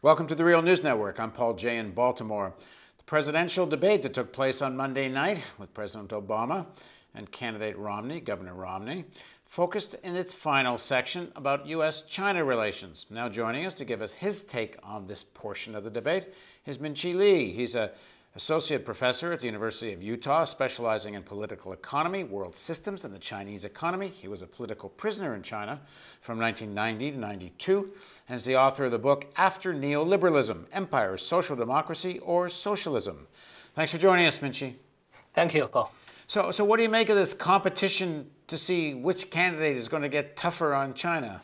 Welcome to the Real News Network. I'm Paul Jay in Baltimore. The presidential debate that took place on Monday night with President Obama and candidate Romney, Governor Romney, focused in its final section about U.S.-China relations. Now joining us to give us his take on this portion of the debate is Min-Chi Lee. He's an associate professor at the University of Utah, specializing in political economy, world systems, and the Chinese economy. He was a political prisoner in China from 1990 to 92, and is the author of the book After Neoliberalism: Empire, Social Democracy, or Socialism. Thanks for joining us, Min-Chi. Thank you, Paul. So what do you make of this competition to see which candidate is going to get tougher on China?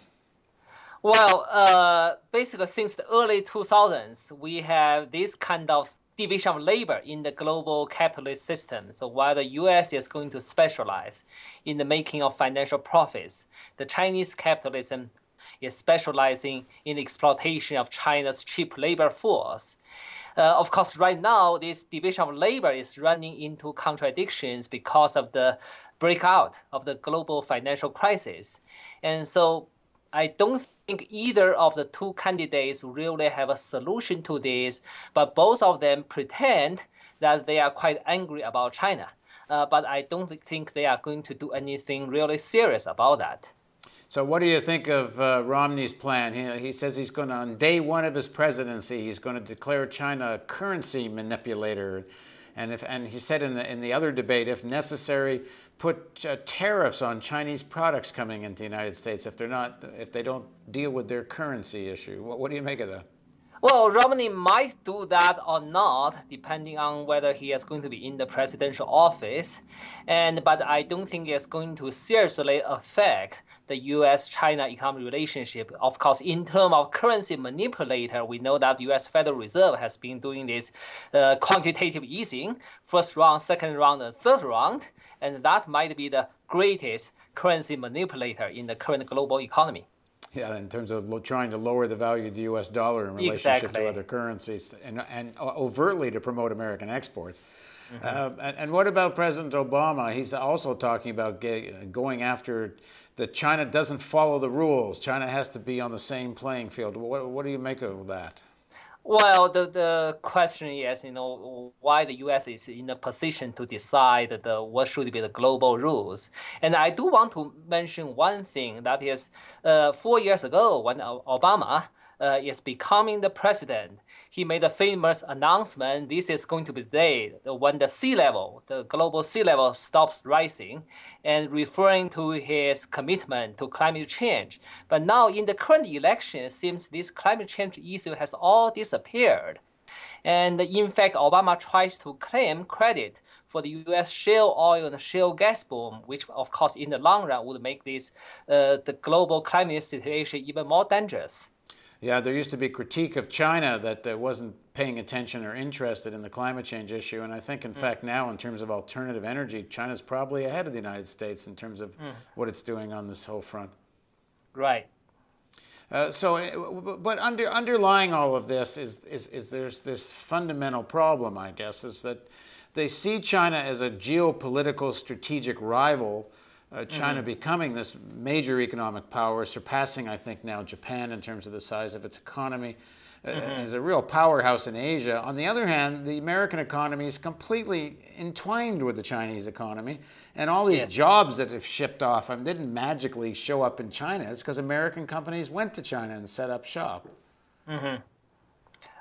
Well, basically, since the early 2000s, we have this kind of division of labor in the global capitalist system. So while the U.S. is going to specialize in the making of financial profits, the Chinese capitalism is specializing in exploitation of China's cheap labor force. Of course, right now, this division of labor is running into contradictions because of the breakout of the global financial crisis. And so I don't think either of the two candidates really have a solution to this, but both of them pretend that they are quite angry about China. But I don't think they are going to do anything really serious about that. So what do you think of Romney's plan? He says he's going to, on day one of his presidency, he's going to declare China a currency manipulator. And he said in the other debate, if necessary, put tariffs on Chinese products coming into the United States if they don't deal with their currency issue. What do you make of that? Well, Romney might do that or not, depending on whether he is going to be in the presidential office. But I don't think it's going to seriously affect the U.S.-China economic relationship. Of course, in terms of currency manipulator, we know that the U.S. Federal Reserve has been doing this quantitative easing, first round, second round, and third round. And that might be the greatest currency manipulator in the current global economy. Yeah, in terms of trying to lower the value of the U.S. dollar in relationship to other currencies and overtly to promote American exports. And what about President Obama? He's also talking about going after that China doesn't follow the rules. China has to be on the same playing field. What do you make of that? Well, the question is, why the U.S. is in a position to decide what should be the global rules. And I do want to mention one thing, that is 4 years ago when Obama is becoming the president, he made a famous announcement. This is going to be the day when the global sea level stops rising, and referring to his commitment to climate change. But now in the current election, it seems this climate change issue has all disappeared. And in fact, Obama tries to claim credit for the U.S. shale oil and shale gas boom, which of course in the long run would make the global climate situation even more dangerous. Yeah, there used to be critique of China that wasn't paying attention or interested in the climate change issue. And I think, in fact, now in terms of alternative energy, China's probably ahead of the United States in terms of what it's doing on this whole front. Right. But underlying all of this is there's this fundamental problem, I guess, is that they see China as a geopolitical strategic rival. China becoming this major economic power, surpassing, I think, now Japan in terms of the size of its economy, is a real powerhouse in Asia. On the other hand, the American economy is completely entwined with the Chinese economy, and all these jobs that have shipped off didn't magically show up in China. It's because American companies went to China and set up shop.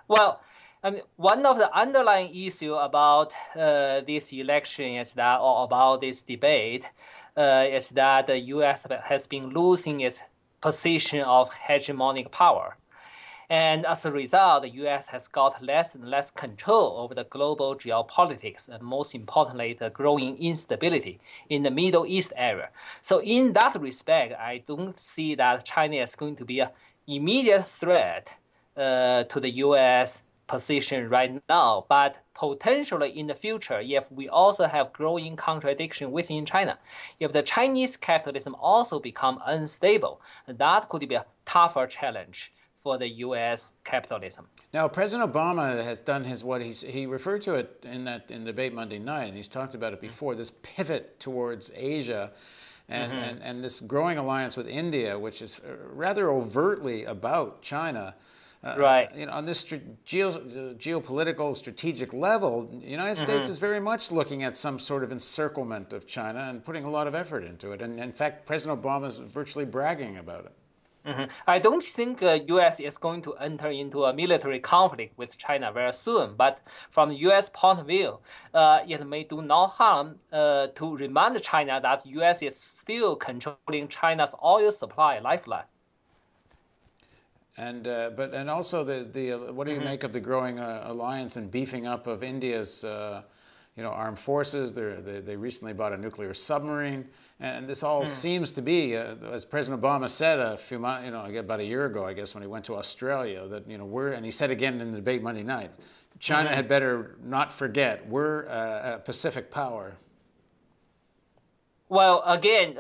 Well, I mean, one of the underlying issues about this election is that, or about this debate, is that the U.S. has been losing its position of hegemonic power. And as a result, the U.S. has got less and less control over the global geopolitics, and most importantly, the growing instability in the Middle East area. So in that respect, I don't see that China is going to be an immediate threat to the U.S. position right now, but potentially in the future, if we also have growing contradiction within China, if the Chinese capitalism also become unstable, that could be a tougher challenge for the U.S. capitalism. Now, President Obama has done he referred to it in debate Monday night, and he's talked about it before, this pivot towards Asia and this growing alliance with India, which is rather overtly about China. Right. On this geopolitical strategic level, the United States is very much looking at some sort of encirclement of China and putting a lot of effort into it. And in fact, President Obama is virtually bragging about it. I don't think U.S. is going to enter into a military conflict with China very soon. But from the U.S. point of view, it may do no harm to remind China that U.S. is still controlling China's oil supply lifeline. And also what do you make of the growing alliance and beefing up of India's armed forces? They recently bought a nuclear submarine, and this all seems to be, as President Obama said a few months, about a year ago, I guess, when he went to Australia, that and he said again in the debate Monday night, China had better not forget we're a Pacific power. Well, again,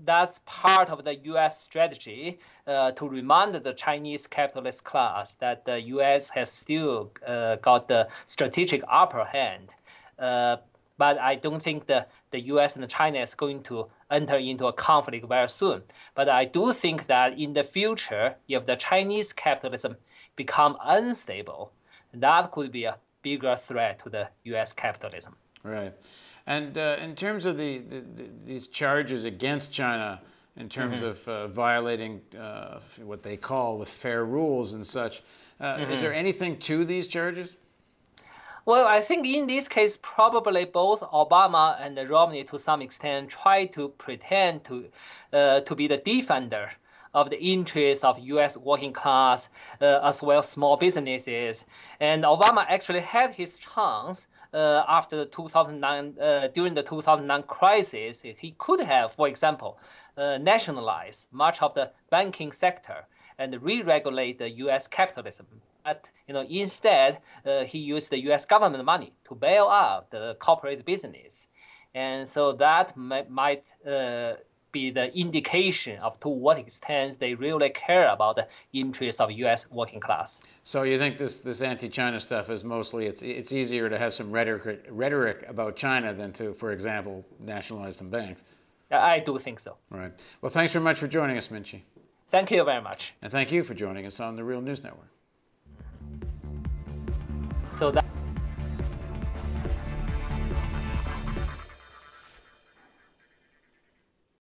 that's part of the U.S. strategy to remind the Chinese capitalist class that the U.S. has still got the strategic upper hand. But I don't think the U.S. and China is going to enter into a conflict very soon. But I do think that in the future, if the Chinese capitalism become unstable, that could be a bigger threat to the U.S. capitalism. Right. And in terms of these charges against China, in terms of violating what they call the fair rules and such, is there anything to these charges? Well, I think in this case, probably both Obama and Romney, to some extent, try to pretend to be the defender of the interests of U.S. working class as well as small businesses. And Obama actually had his chance after the 2009, during the 2009 crisis. He could have, for example, nationalized much of the banking sector and re-regulate the U.S. capitalism. But instead, he used the U.S. government money to bail out the corporate business, and so that might be the indication of to what extent they really care about the interests of U.S. working class. So you think this anti-China stuff is mostly it's easier to have some rhetoric about China than to, for example, nationalize some banks? I do think so. Right. Well, thanks very much for joining us, Minchi. Thank you very much. And thank you for joining us on the Real News Network. So that.